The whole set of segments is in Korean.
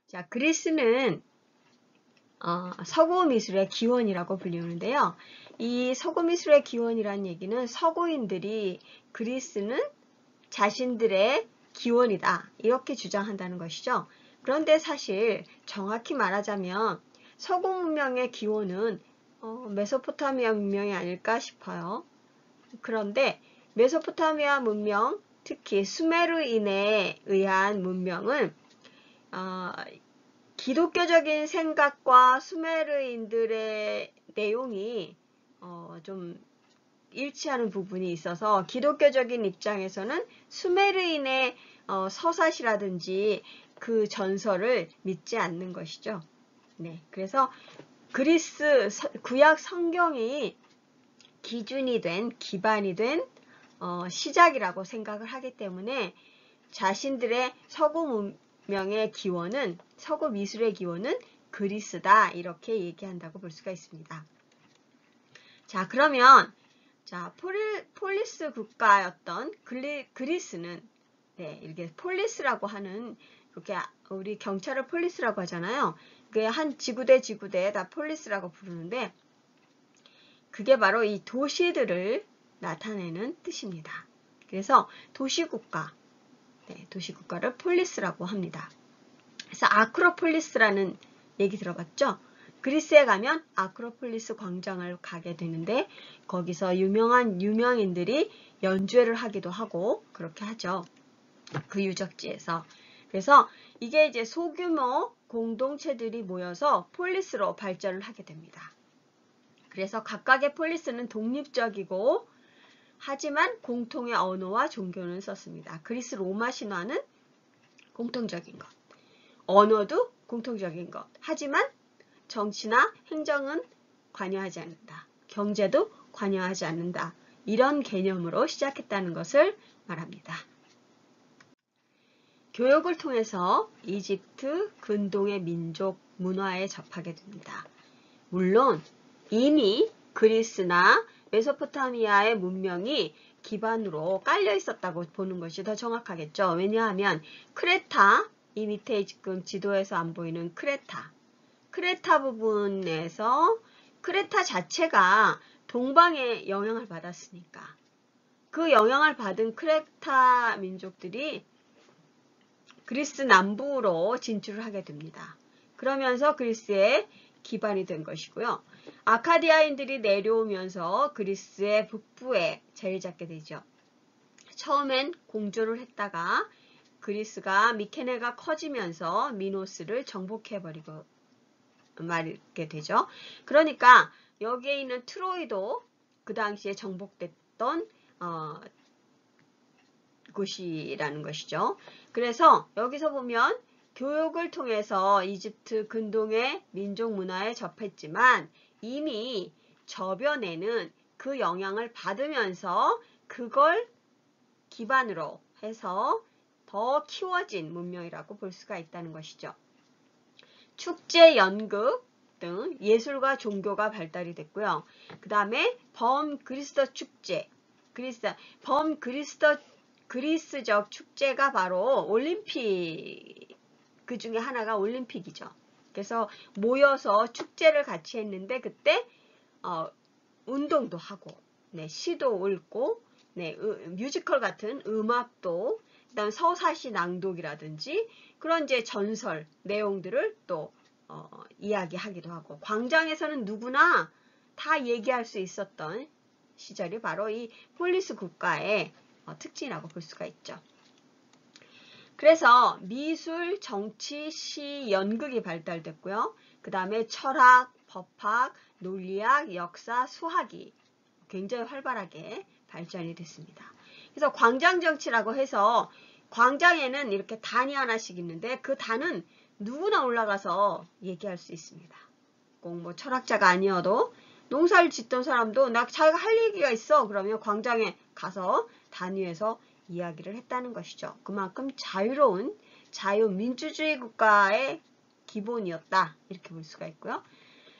자, 그리스는 서구 미술의 기원이라고 불리는데요. 이 서구 미술의 기원이라는 얘기는 서구인들이 그리스는 자신들의 기원이다 이렇게 주장한다는 것이죠. 그런데 사실 정확히 말하자면 서구 문명의 기원은 메소포타미아 문명이 아닐까 싶어요. 그런데 메소포타미아 문명, 특히 수메르인에 의한 문명은 기독교적인 생각과 수메르인들의 내용이 좀 일치하는 부분이 있어서 기독교적인 입장에서는 수메르인의 서사시라든지 그 전설을 믿지 않는 것이죠. 네, 그래서 그리스 구약 성경이 기준이 된, 기반이 된 시작이라고 생각을 하기 때문에 자신들의 서구 문명의 기원은, 서구 미술의 기원은 그리스다 이렇게 얘기한다고 볼 수가 있습니다. 자, 그러면 폴리스 국가였던 그리스는 이렇게 폴리스라고 하는, 이렇게 우리 경찰을 폴리스라고 하잖아요. 그게 한 지구대 다 폴리스라고 부르는데 그게 바로 이 도시들을 나타내는 뜻입니다. 그래서 도시국가, 도시국가를 폴리스라고 합니다. 그래서 아크로폴리스라는 얘기 들어봤죠? 그리스에 가면 아크로폴리스 광장을 가게 되는데 거기서 유명인들이 연주회를 하기도 하고 그렇게 하죠. 그 유적지에서. 그래서 이게 이제 소규모 공동체들이 모여서 폴리스로 발전을 하게 됩니다. 그래서 각각의 폴리스는 독립적이고 하지만 공통의 언어와 종교는 썼습니다. 그리스 로마 신화는 공통적인 것, 언어도 공통적인 것, 하지만 정치나 행정은 관여하지 않는다. 경제도 관여하지 않는다. 이런 개념으로 시작했다는 것을 말합니다. 교육을 통해서 이집트 근동의 민족 문화에 접하게 됩니다. 물론 이미 그리스나 메소포타미아의 문명이 기반으로 깔려 있었다고 보는 것이 더 정확하겠죠. 왜냐하면 크레타, 이 밑에 지금 지도에서 안 보이는 크레타 부분에서 크레타 자체가 동방의 영향을 받았으니까 그 영향을 받은 크레타 민족들이 그리스 남부로 진출을 하게 됩니다. 그러면서 그리스의 기반이 된 것이고요. 아카디아인들이 내려오면서 그리스의 북부에 자리 잡게 되죠. 처음엔 공주를 했다가 그리스가 미케네가 커지면서 미노스를 정복해버리고 말게 되죠. 그러니까 여기에 있는 트로이도 그 당시에 정복됐던 곳이라는 것이죠. 그래서 여기서 보면 교육을 통해서 이집트 근동의 민족 문화에 접했지만 이미 저변에는 그 영향을 받으면서 그걸 기반으로 해서 더 키워진 문명이라고 볼 수가 있다는 것이죠. 축제, 연극 등 예술과 종교가 발달이 됐고요. 그 다음에 범그리스도 축제, 그리스적 축제가 바로 올림픽, 그 중에 하나가 올림픽이죠. 그래서 모여서 축제를 같이 했는데 그때 운동도 하고, 시도 읽고, 뮤지컬 같은 음악도, 그다음 서사시 낭독이라든지 그런 이제 전설 내용들을 또 이야기하기도 하고, 광장에서는 누구나 다 얘기할 수 있었던 시절이 바로 이 폴리스 국가의 특징이라고 볼 수가 있죠. 그래서 미술, 정치, 시, 연극이 발달됐고요. 그 다음에 철학, 법학, 논리학, 역사, 수학이 굉장히 활발하게 발전이 됐습니다. 그래서 광장정치라고 해서 광장에는 이렇게 단이 하나씩 있는데 그 단은 누구나 올라가서 얘기할 수 있습니다. 꼭 뭐 철학자가 아니어도 농사를 짓던 사람도 자기가 할 얘기가 있어 그러면 광장에 가서 단 위에서 이야기를 했다는 것이죠. 그만큼 자유로운 자유민주주의 국가의 기본이었다 이렇게 볼 수가 있고요.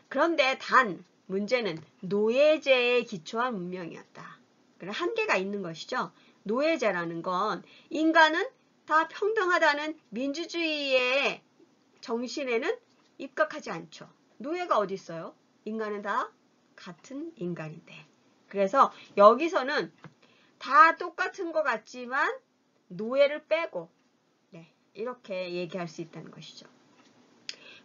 그런데 단 문제는 노예제에 기초한 문명이었다. 그런 한계가 있는 것이죠. 노예제라는 건 인간은 다 평등하다는 민주주의의 정신에는 입각하지 않죠. 노예가 어디 있어요? 인간은 다 같은 인간인데. 그래서 여기서는 다 똑같은 것 같지만 노예를 빼고 이렇게 얘기할 수 있다는 것이죠.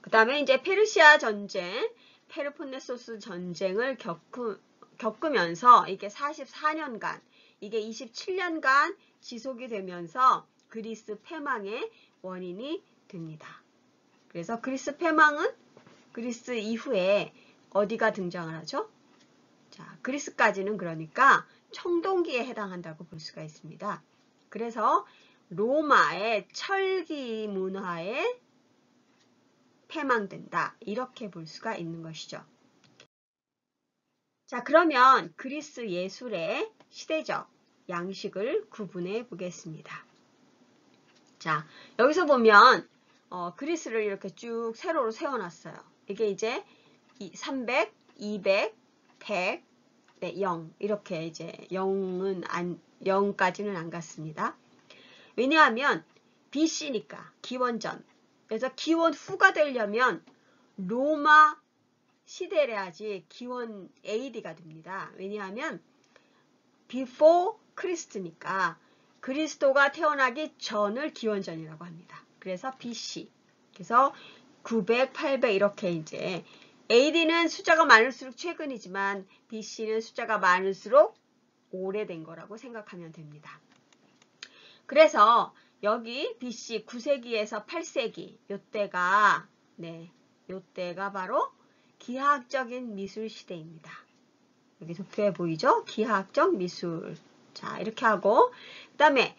그 다음에 이제 페르시아 전쟁, 페르폰네소스 전쟁을 겪으면서 이게 44년간, 이게 27년간 지속이 되면서 그리스 패망의 원인이 됩니다. 그래서 그리스 패망은 그리스 이후에 어디가 등장을 하죠? 자, 그리스까지는 그러니까 청동기에 해당한다고 볼 수가 있습니다. 그래서 로마의 철기 문화에 패망된다. 이렇게 볼 수가 있는 것이죠. 자, 그러면 그리스 예술의 시대적 양식을 구분해 보겠습니다. 자, 여기서 보면 그리스를 이렇게 쭉 세로로 세워놨어요. 이게 이제 300, 200, 100, 0 이렇게 이제 0까지는 안 갔습니다. 왜냐하면 BC니까 기원전. 그래서 기원 후가 되려면 로마 시대래야지 기원 AD가 됩니다. 왜냐하면 before Christ니까 그리스도가 태어나기 전을 기원전이라고 합니다. 그래서 BC. 그래서 900, 800 이렇게 이제 AD는 숫자가 많을수록 최근이지만 BC는 숫자가 많을수록 오래된 거라고 생각하면 됩니다. 그래서 여기 BC 9세기에서 8세기 요때가 요때가 바로 기하학적인 미술 시대입니다. 여기 도표에 보이죠? 기하학적 미술. 자, 이렇게 하고 그다음에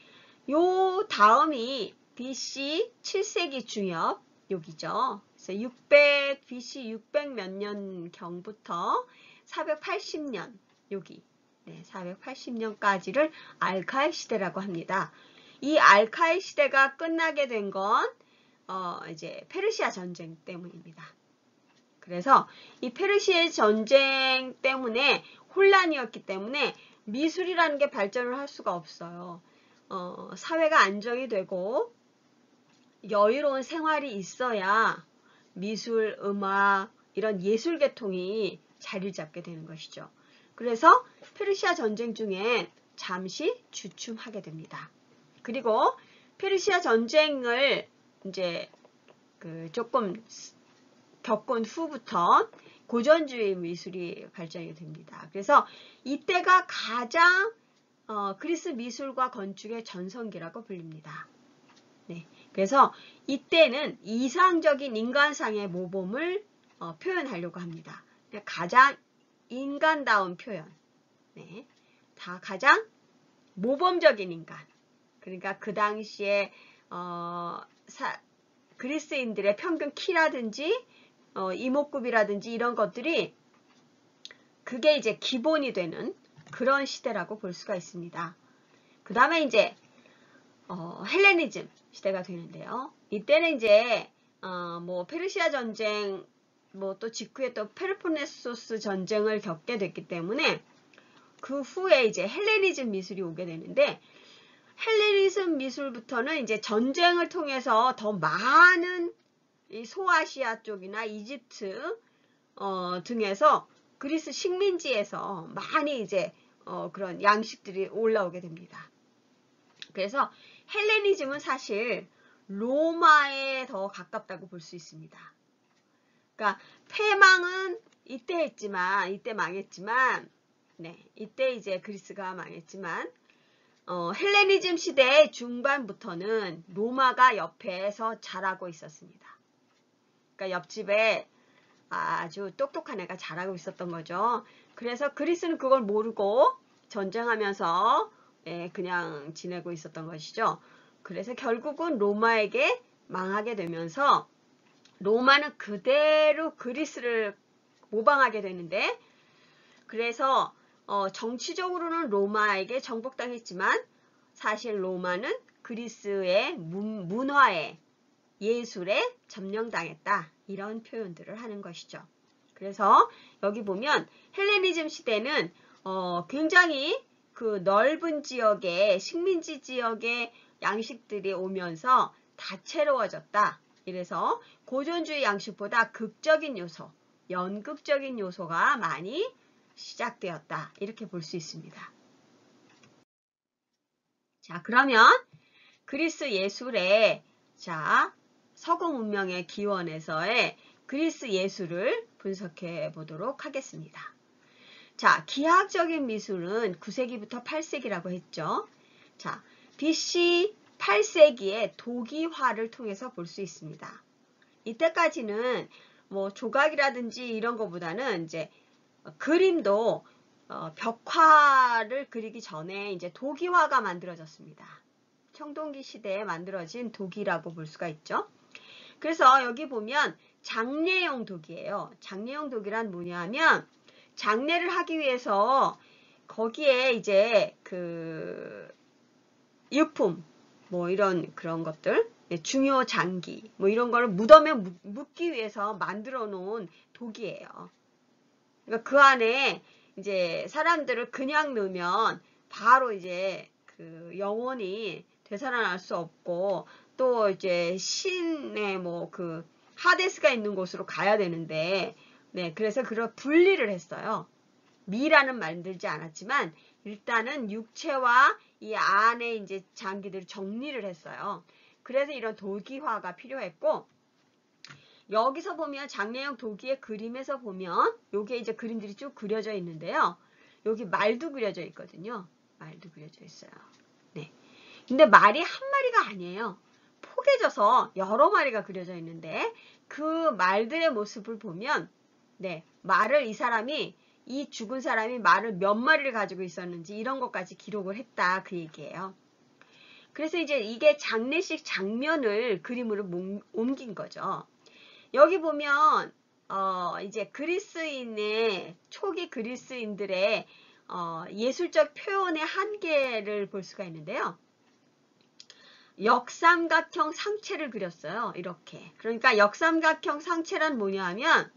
요 다음이 BC 7세기 중엽 여기죠. 그래서 BC 600 몇 년경부터 480년 여기 480년까지를 알카이 시대라고 합니다. 이 알카이 시대가 끝나게 된 건 이제 페르시아 전쟁 때문입니다. 그래서 이 페르시아 전쟁 때문에 혼란이었기 때문에 미술이라는 게 발전을 할 수가 없어요. 사회가 안정이 되고 여유로운 생활이 있어야 미술, 음악 이런 예술 계통이 자리를 잡게 되는 것이죠. 그래서 페르시아 전쟁 중에 잠시 주춤하게 됩니다. 그리고 페르시아 전쟁을 이제 조금 겪은 후부터 고전주의 미술이 발전이 됩니다. 그래서 이때가 가장 그리스 미술과 건축의 전성기라고 불립니다. 그래서 이때는 이상적인 인간상의 모범을 표현하려고 합니다. 가장 인간다운 표현, 다 가장 모범적인 인간. 그러니까 그 당시에 그리스인들의 평균 키라든지 이목구비라든지 이런 것들이 그게 이제 기본이 되는 그런 시대라고 볼 수가 있습니다. 그 다음에 이제 헬레니즘 시대가 되는데요. 이때는 이제 뭐 페르시아 전쟁 뭐 또 직후에 또 페르폰네소스 전쟁을 겪게 됐기 때문에 그 후에 이제 헬레니즘 미술이 오게 되는데 헬레니즘 미술부터는 이제 전쟁을 통해서 더 많은 이 소아시아 쪽이나 이집트 등에서 그리스 식민지에서 많이 이제 그런 양식들이 올라오게 됩니다. 그래서 헬레니즘은 사실 로마에 더 가깝다고 볼 수 있습니다. 그러니까 패망은 이때 했지만 이때 망했지만 이때 이제 그리스가 망했지만 헬레니즘 시대의 중반부터는 로마가 옆에서 잘하고 있었습니다. 그러니까 옆집에 아주 똑똑한 애가 잘하고 있었던 거죠. 그래서 그리스는 그걸 모르고 전쟁하면서 그냥 지내고 있었던 것이죠. 그래서 결국은 로마에게 망하게 되면서 로마는 그대로 그리스를 모방하게 되는데 그래서 정치적으로는 로마에게 정복당했지만 사실 로마는 그리스의 문화에 예술에 점령당했다. 이런 표현들을 하는 것이죠. 그래서 여기 보면 헬레니즘 시대는 굉장히 그 넓은 지역에 식민지 지역에 양식들이 오면서 다채로워졌다. 이래서 고전주의 양식보다 극적인 요소, 연극적인 요소가 많이 시작되었다. 이렇게 볼 수 있습니다. 자, 그러면 그리스 예술의 서구 문명의 기원에서의 그리스 예술을 분석해 보도록 하겠습니다. 자, 기하학적인 미술은 9세기부터 8세기라고 했죠. 자, BC 8세기에 도기화를 통해서 볼 수 있습니다. 이때까지는 뭐 조각이라든지 이런 것보다는 이제 그림도 벽화를 그리기 전에 이제 도기화가 만들어졌습니다. 청동기 시대에 만들어진 도기라고 볼 수가 있죠. 그래서 여기 보면 장례용 도기예요. 장례용 도기란 뭐냐 하면 장례를 하기 위해서 거기에 이제 그 유품 뭐 이런 그런 것들 중요 장기 뭐 이런 거를 무덤에 묻기 위해서 만들어 놓은 도기예요. 그러니까 그 안에 이제 사람들을 그냥 넣으면 바로 이제 그 영혼이 되살아날 수 없고 또 이제 신의 뭐 그 하데스가 있는 곳으로 가야 되는데 네, 그래서 그걸 분리를 했어요. 미라는 만들지 않았지만 일단은 육체와 이 안에 이제 장기들을 정리를 했어요. 그래서 이런 도기화가 필요했고 여기서 보면 장례용 도기의 그림에서 보면 요게 이제 그림들이 쭉 그려져 있는데요. 여기 말도 그려져 있거든요. 말도 그려져 있어요. 네. 근데 말이 한 마리가 아니에요. 포개져서 여러 마리가 그려져 있는데 그 말들의 모습을 보면 네, 말을 이 죽은 사람이 말을 몇 마리를 가지고 있었는지 이런 것까지 기록을 했다 그 얘기예요. 그래서 이제 이게 장례식 장면을 그림으로 옮긴 거죠. 여기 보면 이제 그리스인의 초기 그리스인들의 예술적 표현의 한계를 볼 수가 있는데요. 역삼각형 상체를 그렸어요. 이렇게. 그러니까 역삼각형 상체란 뭐냐 하면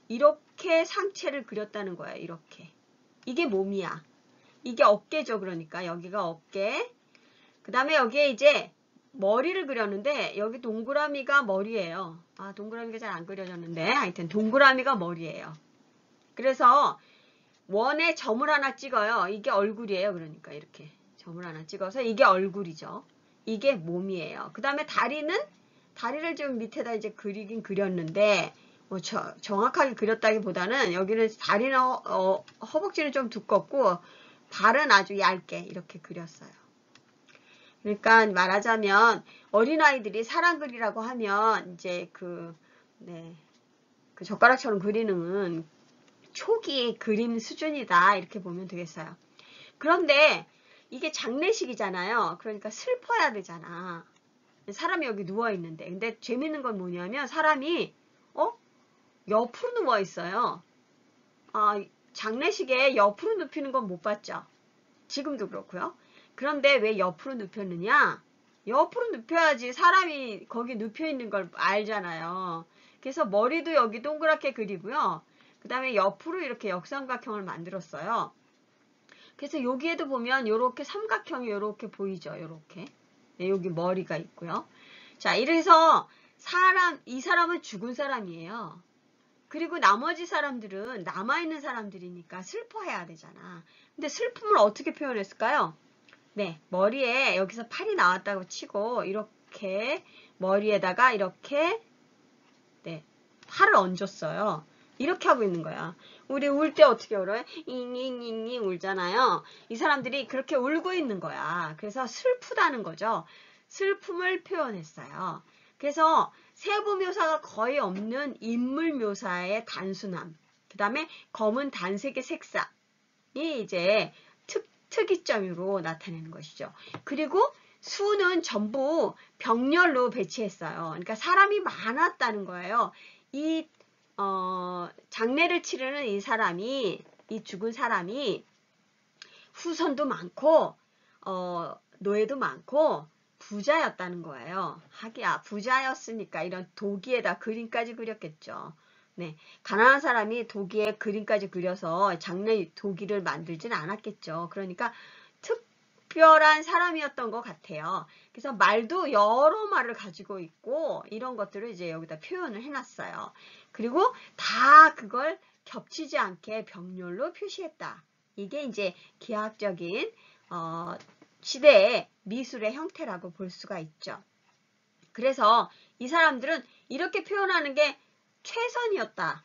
이렇게 상체를 그렸다는 거예요. 이렇게. 이게 몸이야. 이게 어깨죠. 그러니까 여기가 어깨. 그 다음에 여기에 이제 머리를 그렸는데 여기 동그라미가 머리예요. 아, 동그라미가 잘 안 그려졌는데 하여튼 동그라미가 머리예요. 그래서 원에 점을 하나 찍어요. 이게 얼굴이에요. 그러니까 이렇게 점을 하나 찍어서 이게 얼굴이죠. 이게 몸이에요. 그 다음에 다리를 좀 밑에다 이제 그리긴 그렸는데 뭐 정확하게 그렸다기보다는 여기는 다리는 허벅지는 좀 두껍고 발은 아주 얇게 이렇게 그렸어요. 그러니까 말하자면 어린아이들이 사람 그리라고 하면 이제 그 젓가락처럼 그리는 초기 그림 수준이다 이렇게 보면 되겠어요. 그런데 이게 장례식이잖아요. 그러니까 슬퍼야 되잖아. 사람이 여기 누워있는데. 근데 재밌는 건 뭐냐면 사람이 옆으로 누워있어요. 장례식에 옆으로 눕히는 건 못 봤죠. 지금도 그렇고요. 그런데 왜 옆으로 눕혔느냐? 옆으로 눕혀야지 사람이 거기 눕혀있는 걸 알잖아요. 그래서 머리도 여기 동그랗게 그리고요. 그 다음에 옆으로 이렇게 역삼각형을 만들었어요. 그래서 여기에도 보면 이렇게 삼각형이 이렇게 보이죠. 이렇게. 네, 여기 머리가 있고요. 자, 이래서 이 사람은 죽은 사람이에요. 그리고 나머지 사람들은 남아있는 사람들이니까 슬퍼해야 되잖아. 근데 슬픔을 어떻게 표현했을까요? 네, 머리에 여기서 팔이 나왔다고 치고 이렇게 머리에다가 이렇게 팔을 얹었어요. 이렇게 하고 있는 거야. 우리 울 때 어떻게 울어요? 잉잉잉잉 울잖아요. 이 사람들이 그렇게 울고 있는 거야. 그래서 슬프다는 거죠. 슬픔을 표현했어요. 그래서 세부 묘사가 거의 없는 인물 묘사의 단순함. 그 다음에 검은 단색의 색상이 이제 특이점으로 나타내는 것이죠. 그리고 수는 전부 병렬로 배치했어요. 그러니까 사람이 많았다는 거예요. 이 장례를 치르는 이 죽은 사람이 후손도 많고 노예도 많고 부자였다는 거예요. 하기야 부자였으니까 이런 도기에다 그림까지 그렸겠죠. 네, 가난한 사람이 도기에 그림까지 그려서 장례 도기를 만들진 않았겠죠. 그러니까 특별한 사람이었던 것 같아요. 그래서 말도 여러 말을 가지고 있고 이런 것들을 이제 여기다 표현을 해놨어요. 그리고 다 그걸 겹치지 않게 병렬로 표시했다. 이게 이제 기하학적인 시대의 미술의 형태라고 볼 수가 있죠. 그래서 이 사람들은 이렇게 표현하는 게 최선이었다.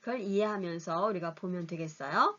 그걸 이해하면서 우리가 보면 되겠어요.